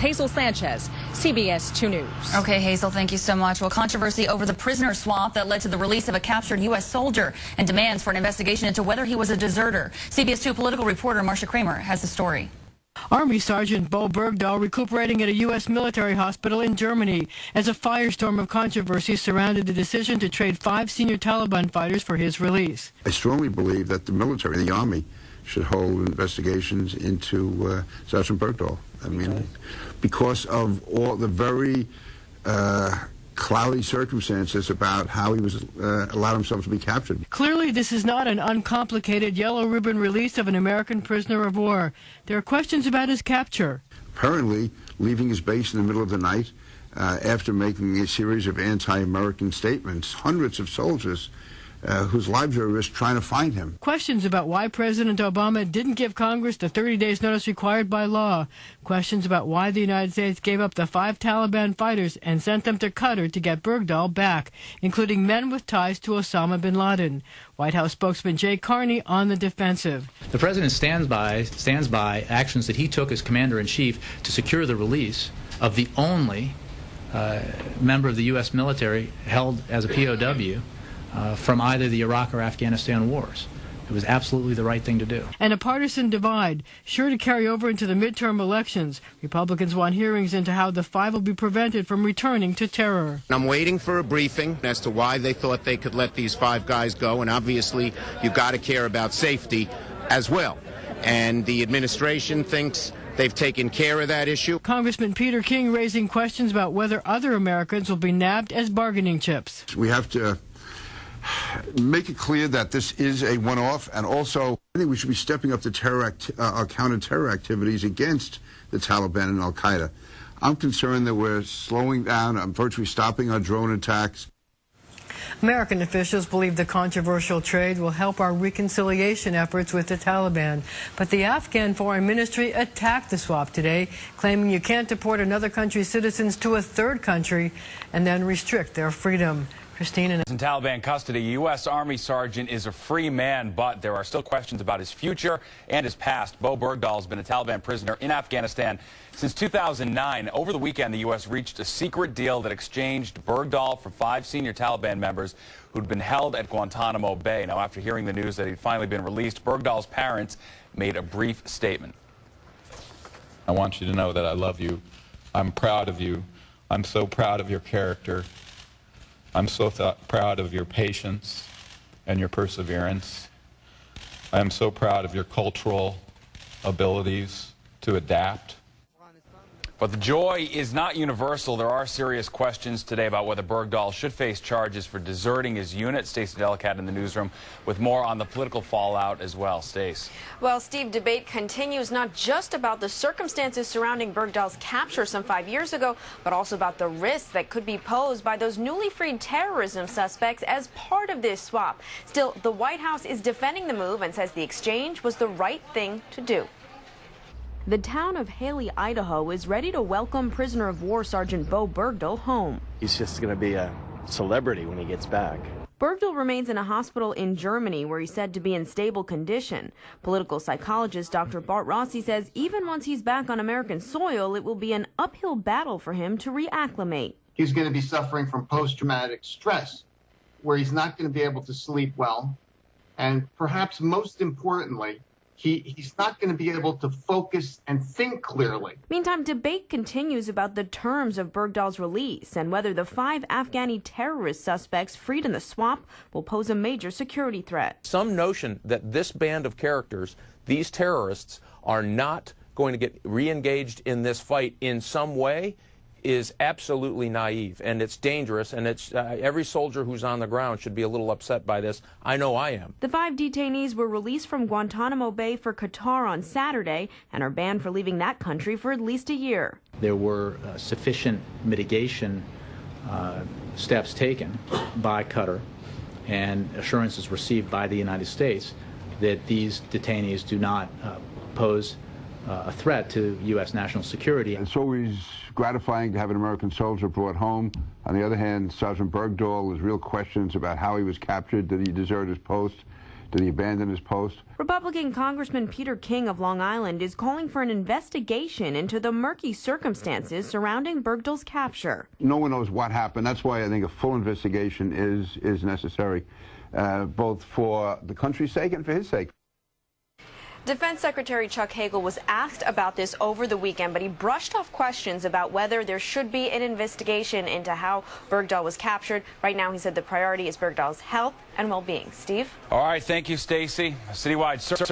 Hazel Sanchez, CBS 2 News. Okay, Hazel, thank you so much. Well, controversy over the prisoner swap that led to the release of a captured U.S. soldier and demands for an investigation into whether he was a deserter. CBS 2 political reporter Marcia Kramer has the story. Army Sgt. Bergdahl recuperating at a U.S. military hospital in Germany as a firestorm of controversy surrounded the decision to trade 5 senior Taliban fighters for his release. I strongly believe that the military, the Army, should hold investigations into Sergeant Bergdahl. I mean, because of all the very cloudy circumstances about how he was allowed himself to be captured. Clearly, this is not an uncomplicated yellow ribbon release of an American prisoner of war. There are questions about his capture. Apparently, leaving his base in the middle of the night after making a series of anti-American statements, hundreds of soldiers whose lives are at risk trying to find him. Questions about why President Obama didn't give Congress the 30 days notice required by law. Questions about why the United States gave up the 5 Taliban fighters and sent them to Qatar to get Bergdahl back, including men with ties to Osama bin Laden. White House spokesman Jay Carney on the defensive. The president stands by actions that he took as commander-in-chief to secure the release of the only member of the U.S. military held as a POW from either the Iraq or Afghanistan wars. It was absolutely the right thing to do. And a partisan divide, sure to carry over into the midterm elections. Republicans want hearings into how the 5 will be prevented from returning to terror. I'm waiting for a briefing as to why they thought they could let these 5 guys go, and obviously you've got to care about safety as well. And the administration thinks they've taken care of that issue. Congressman Peter King raising questions about whether other Americans will be nabbed as bargaining chips. We have to make it clear that this is a one-off, and also I think we should be stepping up the our counter-terror activities against the Taliban and Al-Qaeda. I'm concerned that we're slowing down, virtually stopping our drone attacks. American officials believe the controversial trade will help our reconciliation efforts with the Taliban. But the Afghan Foreign Ministry attacked the swap today, claiming you can't deport another country's citizens to a third country and then restrict their freedom. Christine. In Taliban custody, U.S. Army Sergeant is a free man, but there are still questions about his future and his past. Bergdahl has been a Taliban prisoner in Afghanistan since 2009. Over the weekend, the U.S. reached a secret deal that exchanged Bergdahl for 5 senior Taliban members who'd been held at Guantanamo Bay. Now, after hearing the news that he'd finally been released, Bergdahl's parents made a brief statement. I want you to know that I love you. I'm proud of you. I'm so proud of your character. I'm so proud of your patience and your perseverance. I am so proud of your cultural abilities to adapt. But the joy is not universal. There are serious questions today about whether Bergdahl should face charges for deserting his unit. Stacey Delicat in the newsroom with more on the political fallout as well. Stace. Well, Steve, debate continues not just about the circumstances surrounding Bergdahl's capture some 5 years ago, but also about the risks that could be posed by those newly freed terrorism suspects as part of this swap. Still, the White House is defending the move and says the exchange was the right thing to do. The town of Haley, Idaho is ready to welcome prisoner of war Sergeant Bergdahl home. He's just going to be a celebrity when he gets back. Bergdahl remains in a hospital in Germany where he's said to be in stable condition. Political psychologist Dr. Bart Rossi says even once he's back on American soil, it will be an uphill battle for him to reacclimate. He's going to be suffering from post-traumatic stress, where he's not going to be able to sleep well, and perhaps most importantly, he's not going to be able to focus and think clearly. Meantime, debate continues about the terms of Bergdahl's release and whether the 5 Afghani terrorist suspects freed in the swap will pose a major security threat. Some notion that this band of characters, these terrorists, are not going to get re-engaged in this fight in some way is absolutely naive, and it's dangerous, and it's every soldier who's on the ground should be a little upset by this. I know I am. The 5 detainees were released from Guantanamo Bay for Qatar on Saturday and are banned for leaving that country for at least a year. There were sufficient mitigation steps taken by Qatar and assurances received by the United States that these detainees do not pose a threat to U.S. national security. It's always gratifying to have an American soldier brought home. On the other hand, Sergeant Bergdahl, there's real questions about how he was captured. Did he desert his post? Did he abandon his post? Republican Congressman Peter King of Long Island is calling for an investigation into the murky circumstances surrounding Bergdahl's capture. No one knows what happened. That's why I think a full investigation is necessary, both for the country's sake and for his sake. Defense Secretary Chuck Hagel was asked about this over the weekend, but he brushed off questions about whether there should be an investigation into how Bergdahl was captured. Right now, he said the priority is Bergdahl's health and well-being. Steve? All right, thank you, Stacy. Citywide search